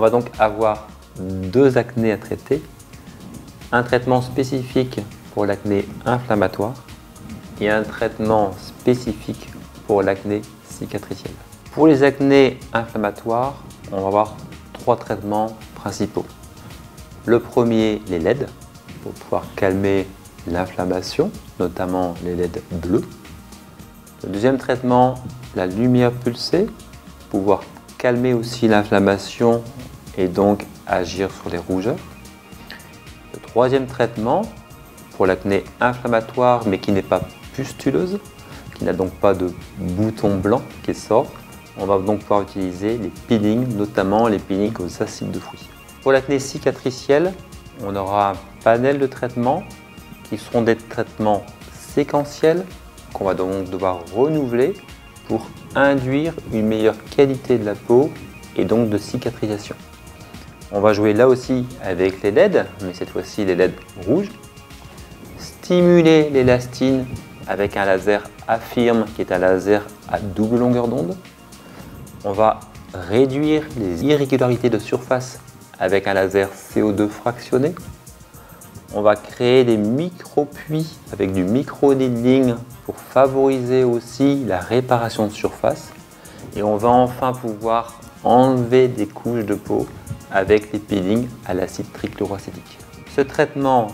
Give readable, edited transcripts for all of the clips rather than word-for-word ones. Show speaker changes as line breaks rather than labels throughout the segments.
va donc avoir deux acnés à traiter. Un traitement spécifique pour l'acné inflammatoire et un traitement spécifique pour l'acné cicatricielle. Pour les acnés inflammatoires, on va avoir trois traitements principaux. Le premier, les LED, pour pouvoir calmer l'inflammation, notamment les LED bleus. Le deuxième traitement, la lumière pulsée, pour pouvoir calmer aussi l'inflammation et donc agir sur les rougeurs. Le troisième traitement, pour l'acné inflammatoire mais qui n'est pas pustuleuse, qui n'a donc pas de boutons blancs qui sortent, on va donc pouvoir utiliser les peelings, notamment les peelings aux acides de fruits. Pour l'acné cicatricielle, on aura un panel de traitements qui seront des traitements séquentiels qu'on va donc devoir renouveler pour induire une meilleure qualité de la peau et donc de cicatrisation. On va jouer là aussi avec les LED, mais cette fois-ci les LED rouges. Stimuler l'élastine avec un laser Affirme qui est un laser à double longueur d'onde. On va réduire les irrégularités de surface avec un laser CO2 fractionné. On va créer des micro-puits avec du micro-needling pour favoriser aussi la réparation de surface. Et on va enfin pouvoir enlever des couches de peau avec les peelings à l'acide trichloroacétique. Ces traitements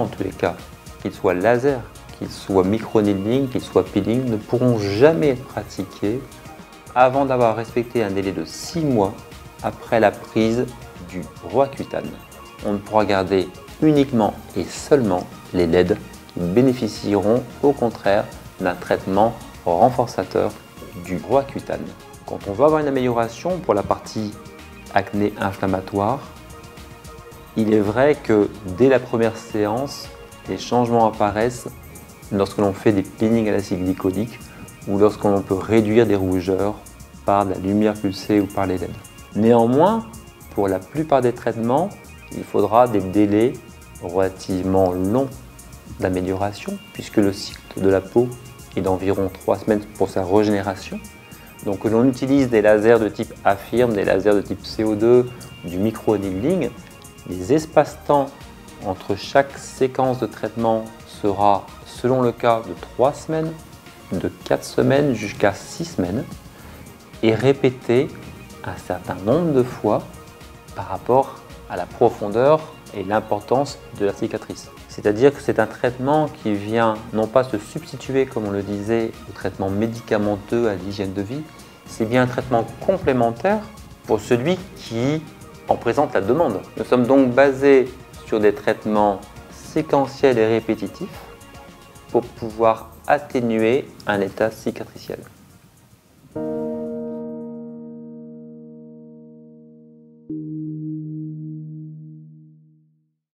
en tous les cas, qu'ils soient laser, qu'ils soient micro-needling, qu'ils soient peeling, ne pourront jamais être pratiqués avant d'avoir respecté un délai de 6 mois après la prise du Roaccutane. On ne pourra garder uniquement et seulement les LED qui bénéficieront au contraire d'un traitement renforçateur du Roaccutane. Quand on va avoir une amélioration pour la partie acné inflammatoire, il est vrai que dès la première séance, les changements apparaissent lorsque l'on fait des peelings à l'acide glycolique ou lorsque l'on peut réduire des rougeurs par de la lumière pulsée ou par les LED. Néanmoins, pour la plupart des traitements, il faudra des délais relativement longs d'amélioration puisque le cycle de la peau est d'environ 3 semaines pour sa régénération. Donc que l'on utilise des lasers de type Affirme, des lasers de type CO2, du micro-needling, les espaces-temps entre chaque séquence de traitement sera, selon le cas, de 3 semaines, de 4 semaines jusqu'à 6 semaines et répété un certain nombre de fois par rapport à la profondeur et l'importance de la cicatrice. C'est-à-dire que c'est un traitement qui vient non pas se substituer, comme on le disait, au traitement médicamenteux, à l'hygiène de vie, c'est bien un traitement complémentaire pour celui qui en présente la demande. Nous sommes donc basés sur des traitements séquentiels et répétitifs pour pouvoir atténuer un état cicatriciel.